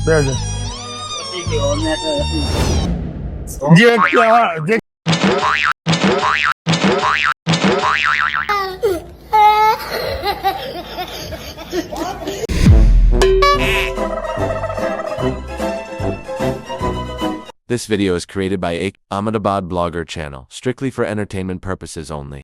2000 જે જે This video is created by Ahmedabad Blogger channel, strictly for entertainment purposes only.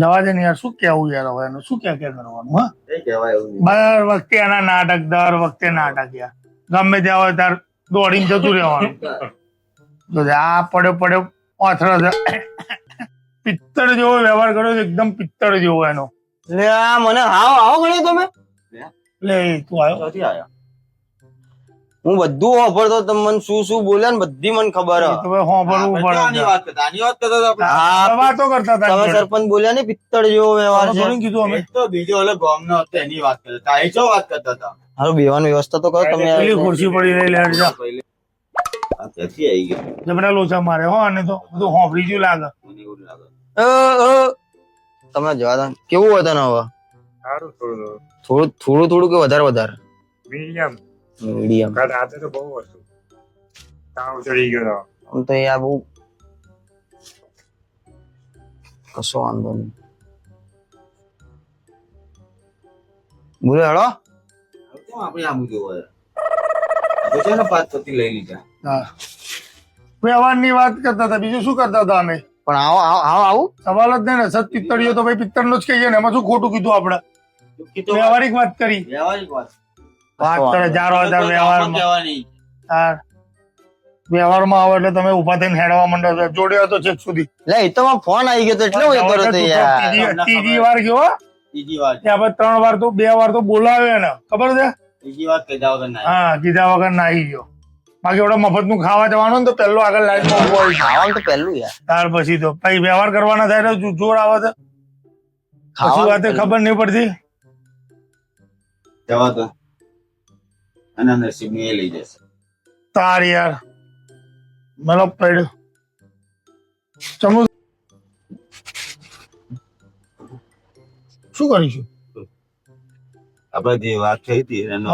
જવા દે ને યાર, શું કેવું યાર હવે એનું, શું ક્યાં કરવાનું? હા, એ કહેવાય એવું નહીં. દર વખતે એના નાટક, દર વખતે નાટક યાર. ગમે ત્યાં હોય તાર દોડીને જતું રહેવાનું. તો આ પડ્યો ઓથરો છે. પિત્તળ જેવો વ્યવહાર કર્યો છે, એકદમ પિત્તળ જેવો એનો. લે આ મને આવો ગણ્યો તમે? લે તું આવ્યો ક્યાંથી આયા? હું બધું વાપરતો, તમે મને શું શું બોલ્યા ને બધી મને ખબર તો ભાઈ હોંભળવું પડે. આની વાત કરતા આપણે. હા, વાતો કરતા હતા તમે સરપંચ બોલ્યા ને પિત્તળ જેવો વ્યવહાર છે. થોડું કીધું અમે. એક તો બીજો ઓલો ગામનો હતો એની વાત કરતા. આ શું વાત કરતા હતા? હારું બેવાની વ્યવસ્થા તો કરો તમે. પેલી ખુરશી પડી રહી લે જા. આ ક્યાંથી આવી ગયો? જબરા લોચા મારે હો, અને તો બધું હોંભળી જેવું લાગે. મને એવું લાગે. તમે જવા દો. કેવું હોય તને હવે? સારું થોડું થોડું કે વધારે મીડિયમ મીડિયમ? રાતે તો બહુ હતું, તાવ ચડી ગયો. આમ તો યાર બહુ કશો વાંધો નહીં. બોલે હેડો. કેમ આપણે આમ જોવે? આપણે છે ને 5 પતિ લઈ લીધા. હા, વ્યવહારની વાત કરતા હતા, બીજું શું કરતા હતા અમે? પણ આવું સવાલ જ નહીં ને. સત પિત્તળીઓ તો ભાઈ પિત્તળ નો જ કહીએ ને, એમાં શું ખોટું કીધું આપણે? વ્યવહારિક વાત કરી. વ્યવહારિક વાત. વાત કરે જારો હતા વ્યવહારમાં. કહેવાની. હા, વ્યવહારમાં આવો એટલે તમે ઉભા થઈને હેડવા માંડો છો. જોડ્યો હતો છેક સુધી. લે એ તો ફોન આવી ગયો તો એટલે હું એ કર્યો તો યાર. ત્રીજી વાર ગયો હો. બીજી વાત. ત્યાં પછી 3 વાર તો 2 વાર તો બોલાવ્યો એને, ખબર છે? બીજી વાત કીધા વગર ના. હા, કીધા વગર નાહી ગયો. બાકી ઓડો મફત નું ખાવા જવાનું ને તો પેલો આગળ લાઈનમાં ઉભો હોય. ખાવાનું તો પહેલું યાર. ત્યાર પછી તો પછી વ્યવહાર કરવાના થાય તો જોર આવે છે. પછી વાતે ખબર નહીં પડતી. જવા દો. અને નસીબ એ લઈ જશે. તાર યાર મતલબ પડ્યો ચમુ. શું કરીશું? આપણે જે વાત થઈ હતી એનો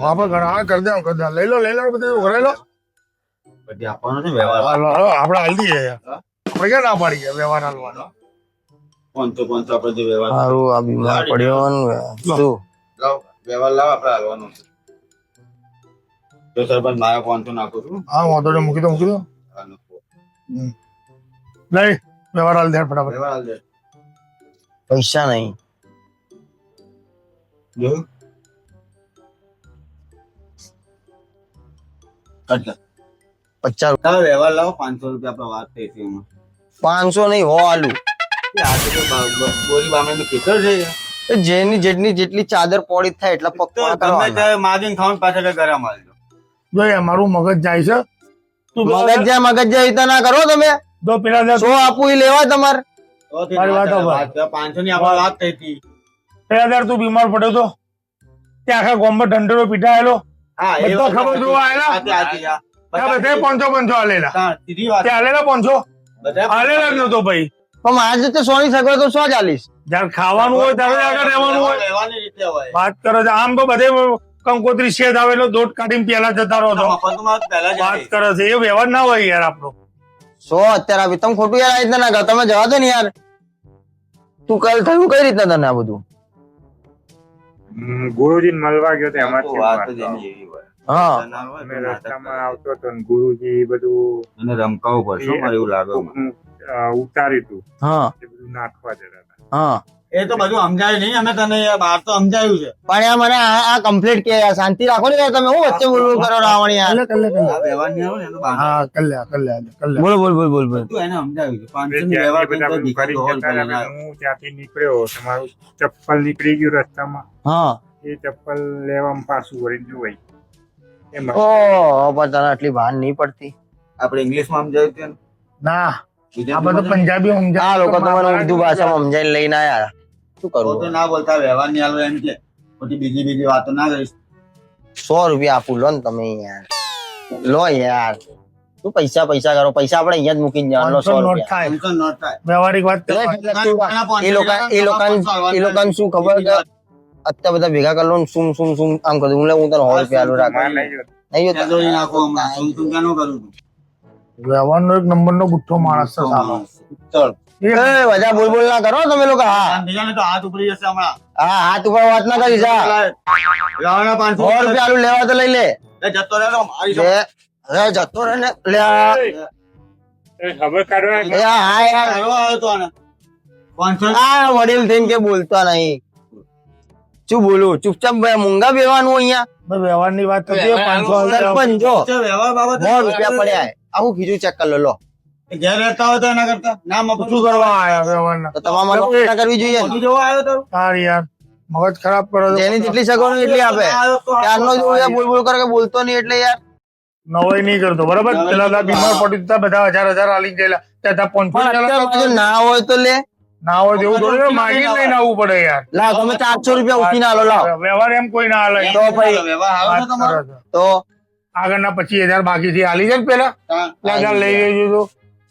આપણે ઘણા કરી દે લઈ લો બધું કરાવી લો. પછી આપવાનો છે વ્યવહાર. આપણે હાલ દઈએ યાર. આપણે ક્યાં ના પાડી ગયા વ્યવહાર હાલવાનો? 500 આપણે જે વ્યવહાર. સારું આ બીમાર પડ્યો ને શું લાવ વ્યવહાર લાવ, આપણે હાલવાનો છે. જો સરપંચ મારા 500 નાખું છું. હા, વાંધો નહીં, મૂકી દો હાલો. લઈ વ્યવહાર હાલ દે ફટાફટ. વ્યવહાર હાલ દે. પૈસા નહીં. જોયું? એટલે 50 તમે વ્યવહાર લાવો. 500 રૂપિયા આપણે વાત થઈ હતી એમાં. 500 નહીં હો આલુ. આ તો ગોરી બામણીનું ખેતર છે. જેટલી ચાદર પોળી થાય એટલા પગ તો પોળા ગમે કરવાના. ત્યારે માગીને ખાવાનું પાછા કઈ ગરમ હાલજો. જો યાર મારું મગજ જાય છે. તું મગજ જાય રીતે ના કરો તમે. દો પેલા દે. 100 આપું ઈ લેવા તમારે. તો તે મારી વાત વાત સાંભળ. 500 ની આપણે વાત થઈ હતી. પેલા દર તું બીમાર પડ્યો તો ત્યાં આખા ગામમાં ઢંઢેરો પીટાયેલો. હા, એ બધા વાત ખબર જોવા આયેલા? સાચી, સાચી, હા. ત્યાં બધે 500 આલેલા. હા, સીધી વાત. ત્યાં આલેલા 500 બધા આલેલા જ નતો ભાઈ. પણ મારે જો 100 ની સગવડ તો 100 ચાલીસ. જયારે ખાવાનું હોય ત્યારે આગળ રહેવાનું હોય. રહેવાની રીતે હોય. વાત કરે છે આમ તો બધે કંકોત્રી શેદ આવેલો દોટ કાઢીને પેલા જતા રહો છો. મફતમાં પહેલા જ વાત આવી. કરે છે એ વ્યવહાર ના હોય યાર આપણો. 100 અત્યારે આપી. તમે ખોટું યાર આ રીતના ના કરો. તમે જવા દો ને યાર. તું કાલ થયું કઈ રીતના તને આ બધું? ગુરુજી મળવા ગયો તો તો એમાંથી વાત વાત જ એની એવી હોય. હા ના હોય અમે તો નાટક રસ્તામાં કરે. આવતો હતો ને ગુરુજી બધું એને રમકાવું પડશે મારે એવું લાગે મને. ઉતાર્યું હતું, હા એ બધું નાખવા જતા હતા. હા. એ તો બધું સમજાયું નહીં. અમે તને બહાર તો સમજાયું છે. પણ યાર મને આ કમ્પ્લીટ કે યાર શાંતિ રાખો ને યાર. તમે હું વચ્ચે બોલવું કરો રાવણ યાર. કલ્લે આ વ્યવહાર નહીં આવે ને એનું બહાર. હા કલ્લે બોલ બોલ. બધું એને સમજાવ્યું છે. 500 ની ત્યાંથી વ્યવહાર બધા કરીને ફરી દીકરો હોલ જતા કરીને હતા. આવ્યો. હું ત્યાંથી નીકળ્યો, તમારું ચપ્પલ નીકળી ગયું રસ્તામાં. હા. એ ચપ્પલ લેવામાં પાછું વળીને જોવાય એમાં. ઓ પણ તને આટલી ભાન નહીં પડતી. આપણે ઇંગ્લિશમાં સમજાવ્યું છે ને? ના આ ગુજરાતીમાં બધું પંજાબી આ લોકો તો મને ઉર્દુ ભાષામાં સમજાઈને લઈને આયા. શું તો કરવું? ના બોલતા વ્યવહાર નહીં હાલવો એમ કે ખોટી બીજી વાતો ના કરીશ. 100 રૂપિયા આપું લો ને તમે યાર. લો યાર. શું પૈસા કરો? પૈસા આપણે અહીંયા જ મૂકીને જવાનું. 100 નોટ રૂપિયા. થાય. ટેન્શન ન થાય. વ્યવહારિક વાત એટલે કરવા. એ લોકોને શું ખબર કે અત્યારે બધા ભેગા કરી લો ને સુમ સુમ સુમ આમ કરું હું તને 100 રૂપિયા આલું રાખ માર નહીં જોતો. નહીં જોતા? જોઈ નાખો હમણાં શું તું ક્યાંનું કરું છું? વ્યવહારનો એક નંબરનો ગુઠ્ઠો માણસ છે સાલો. ચલ એ બધા બોલ બોલ ના કરો તમે લોકો. હા બીજાને તો હાથ ઉપડી જશે હમણાં હા હાથ ઉપર વાત ના કરી જા. લાવવાના 500 100 રૂપિયા આલું લેવા તો લઈ લે. એ જતો રહે તો મારી લે અરે જતો રહે ને લે આ. એ ખબર કાઢવા એ હા યાર આવ્યો આવ્યો તો આને 500 આ વડીલ થઈને કે બોલતા નહીં. શું બોલું ચૂપચાપ ભાઈ મૂંગા બેવાનું અહીંયા. ભાઈ વ્યવહારની વાત થતી હોય, 500 સરપંચ જો છે વ્યવહાર બાબત 100 રૂપિયા પડ્યા હે. આવું ખીજું ચેક કરી લો. ઘેર રહેતા હોય તો એના કરતા ના મફત શું કરવા આયા વ્યવહારના? તો તમારે મને ના કરવી જોઈએ ને. બધું જોવા આવ્યો તો યાર યાર મગજ ખરાબ કરો છો. જેની જેટલી સગવડ એટલી આપે. ત્યારનો જો યાર બોલ બોલ કરે કે બોલતો નહીં એટલે યાર. નવાઈ નહીં કરતો બરાબર. પેલા બધા બીમાર પડી હતા, બધા 1000 આલી ગયેલા, ત્યાં પણ 500 અત્યારે જો ના હોય તો લે. ના હોય તેવું થોડું છે, માગીને લઈને આવવું પડે યાર. લાવ તમે 400 રૂપિયા ઉઠીને આલો લાવ. વ્યવહાર એમ કોઈ ના હાલે. તો ભાઈ વ્યવહાર આવ્યો વાત તો તમારો કરો છો. તો આગળના 25000 બાકી છે, આલી જાય ને પેલા ત્યાં લઈ લેજો તો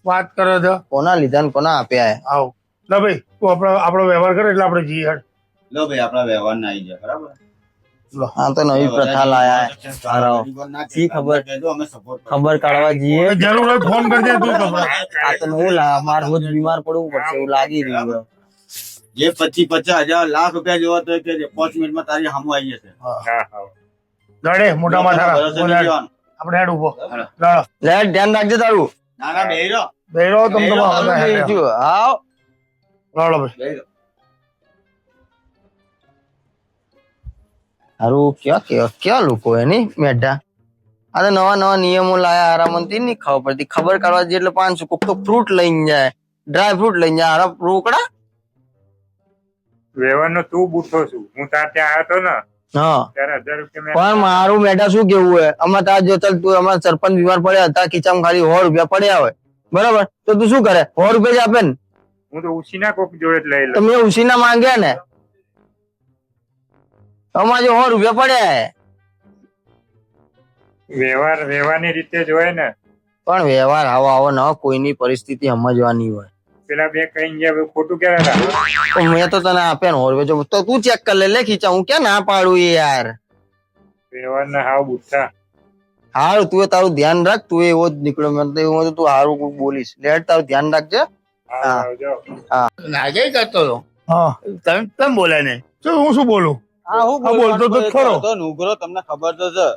વાત કરો છો. કોના લીધા ને કોના આપ્યા હે. આવો લે ભાઈ તું આપણો વ્યવહાર કરે એટલે આપણે જઈએ હેડ. લો ભાઈ આપણા વ્યવહાર ના આવી જાય બરાબર હા તો નવી પ્રથા લાયા હે. સારો. શી ખબર? અમે સપોર્ટ ખબર કાઢવા જઈએ. જરૂર હોય ફોન કરજે તું ખબર. આ તો હું લા માર રોજ બીમાર પડવું પડશે એવું લાગી રહ્યું છે. જે 25,000 લાખ રૂપિયા જોવા તો કે 5 મિનિટમાં તારી સામું આવી જશે હા હા લડે મોટા માથા ભરોસે નહીં જવાનું. આપણે હેડ ઉભો લડો લે ધ્યાન રાખજે તારું. ના ના બેહી રહો બેરો તમ તો આવ. લડો ભાઈ. બેહી રહો હારું ક્યાં લોકો હે ની મેઢા. આ તો નવા નવા નિયમો લાયા હારામંતી ની ખબર પડતી. ખબર કાઢવા જઈએ એટલે 500 કોક તો ફ્રૂટ લઈને જાય, ડ્રાય ફ્રૂટ લઈને જાય. હારા રોકડા. વ્યવહારનો તું બુઠ્ઠો છું. હું તાર ત્યાં આવ્યો તો ને હા ત્યારે 1000 રૂપિયા મેં પણ મારું મેઢા શું કેવું હે અમાર તાર જો ચાલ તું અમારા સરપંચ બીમાર પડ્યા હતા ખીચામાં ખાલી 100 રૂપિયા પડ્યા હોય બરાબર તો તું શું કરે 100 રૂપિયા જ આપે ને. હું તો ઉછીના કોક જોડે જ લઈ લઉં. તો મેં ઉછીના માંગ્યા ને અમારે જો 100 રૂપિયા પડ્યા હે. વ્યવહારની રીતે જ હોય ને. પણ વ્યવહાર આવો ન કોઈની પરિસ્થિતિ સમજવાની હોય. પેલા બે કઈ ગયા ખોટું ક્યારે હતા? તો મેં તો તને આપ્યા ને 100 રૂપિયા તો તું ચેક કરી લે ખીચા હું ક્યાં ના પાડું એ યાર. વ્યવહારના હાવ બુઠ્ઠા. હારું તું તારું ધ્યાન રાખ. તું એવો જ નીકળ્યો મને તો એવું હતું તું હારું કોઈ બોલીશ. લેટ તારું ધ્યાન રાખજે. હા આવજો. નાગે કરતો હતો હા તમે કેમ બોલ્યા ને હું શું બોલું? હા હું હા, બોલતો તો ખરો. તો નુગરો તમને ખબર તો છે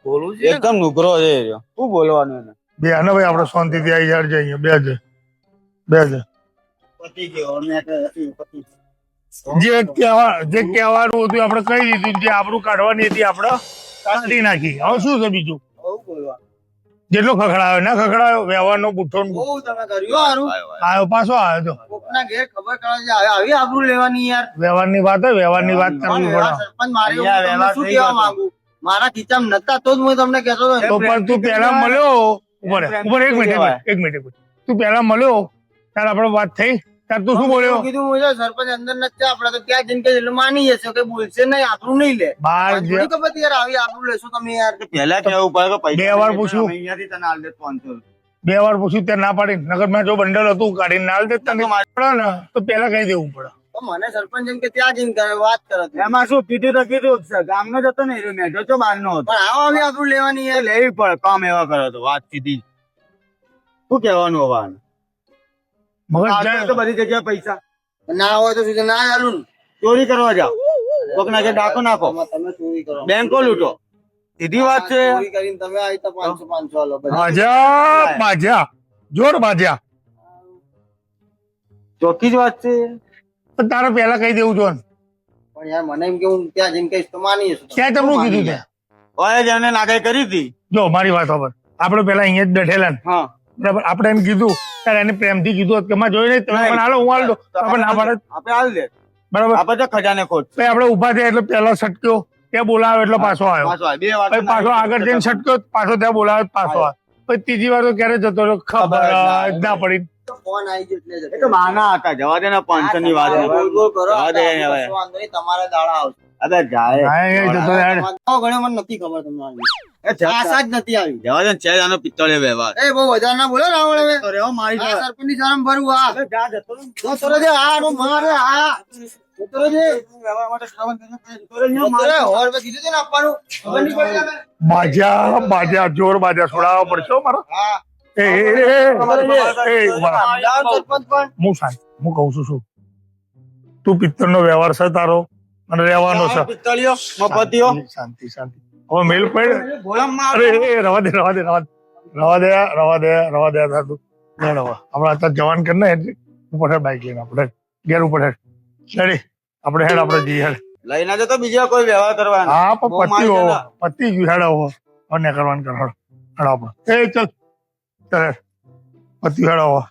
બોલું છે એકદમ નુગરો છે એ રહ્યો. શું બોલવાનું એને બે ને ભાઈ આપણે શાંતિથી આવી યાર જઈએ બે જ પતિ ગયો મેં કે પતિ જે કહેવાનું હતું આપણે કહી દીધું, જે આપણું કાઢવાની હતી આપણે કાઢી નાખી. હવે શું છે બીજું? બહુ બોલવાનું જેટલો ખખડાયો ના ખખડાયો વ્યવહારનો બુઠ્ઠો ને બહુ તમે કર્યું હારું આવ્યો પાછો આવ્યો તો કોકના ઘેર ખબર કાઢવા જાય આવી આબરૂ લેવાની યાર વ્યવહારની વાત હોય, વ્યવહારની વાત કરવી પડે. સરપંચ મારી હું તમને શું કહેવા માંગુ મારા ખીચામાં નતા તો જ હું તમને કહેતો હતો. તો પણ તું પેલા મળ્યો ઉપર એક મિનિટ તું પેલા મળ્યો ત્યારે આપણે વાત થઈ ત્યારે તું શું બોલ્યો? કીધું હું જો સરપંચ અંદર નથી આપડે તો ત્યાં જઈને એટલે માની જશે કે બોલશે નહીં આપણું નહીં લે બાર થોડી ખબર યાર આવી આપણું લેશો તમે યાર પહેલા કેવું પડે કે પૈસા બે વાર પૂછ્યું. અહીંયાથી તને આલ દે 500 બે વાર પૂછ્યું ત્યારે ના પાડી. નગર મેં જો બંડલ હતું કાઢીને ના દે તને પડે ને તો પેલા કહી દેવું પડે. તો મને સરપંચ એમ કે ત્યાં જઈને કરે વાત કરે એમાં શું કીધું તો કીધું ગામનો જતો ને મેઢો તો બહાર નો હતો પણ આવો આવી આપણું લેવાની યાર લેવી પડે કામ એવા કરે તો વાત સીધી શું કહેવાનું હવે મગજ તો જાય. બધી જગ્યાએ પૈસા ના હોય તો સીધા ના આલું ચોરી કરવા જાઓ કોક ના ડાકો નાખો તમે ચોરી કરો બેંકો લૂંટો સીધી વાત છે ચોરી કરીને તમે આવી તો 500 આલો બાજા જોર બાજા. ચોખ્ખી જ વાત છે પણ તારે પેલા કહી દેવું જો ને. પણ યાર મને એમ કે હું ત્યાં જઈને કહીશ તો માની જશું ક્યાં તમને કીધું ત્યાં? ઓય જેને નાગાઈ કરી હતી જો મારી વાત ખબર આપણે પેલા અહીંયા જ બેઠેલા ને હા બરાબર. આપણે એમ કીધું ત્યારે એને પ્રેમથી કીધું હોત કે માં જોઈ નહીં તમે પણ હાલો હું હાલ દો આપણે ના પાડે આપણે હાલ દે બરાબર. આપણે તો ખજાને ખોટ પછી આપણે ઉભા થયા એટલે પેલો છટક્યો ત્યાં બોલાવ્યો એટલે પાછો આવ્યો. પાછો આ બે વાત પછી પાછો આગળ જઈને છટક્યો પાછો ત્યાં બોલાવ્યો પાછો આવ્યો. પછી ત્રીજી વાર તો ક્યારે જતો રહ્યો ખબર જ ના પડી. ફોન આવી ગયો એટલે એ તો માના હતા જવા દે ને 500 ની વાત બોલ બોલ કરો જવા દે હવે તમારા દાડા આવશે અબે જાય હા, એ જતો યાર. ઘણો મને નથી ખબર તમને આશા જ નથી આવી જવા દે છે આનો પિત્તળે વ્યવહાર એ બહુ વધારે ના બોલો રાવળ હવે તો રેવો મારી સરપંચ ની શરમ ભરવું આ જા જતો તો દે આ નો મારે આ વ્યવહાર માટે શ્રાવણ કરીને મારે હોર રૂપિયા કીધું હતું ને આપવાનું ખબર નહીં પડી અમે. બાજા જોર બાજા છોડાવવા પડશે હો મારો. હા હું શાંત, હું કઉ છું શું તું પિત્તળ નો વ્યવહાર છે તારો અને રહેવાનો છે. પિત્તળીઓ મફતીઓ શાંતિ શાંતિ. હવે મેલ પડે. ભોળામાં અરે રવા દે થાતું. હેડ હવે આપણે અત્યારે જવાન કરી ને ઉપર હેડ બાઈક લઈને આપણે ઘેર ઉપર હેડ રેડી આપણે હેડ આપણે જઈએ હેડ. લઈને જતો બીજા કોઈ વ્યવહાર કરવાનો હા બહુ પણ મારી પતી જતા. પતી ગયું હેડ હવે અને કરવાનું કર હેડ હેડ આપણે ચાલ ચાલ હેડ પતી હેડ હવે.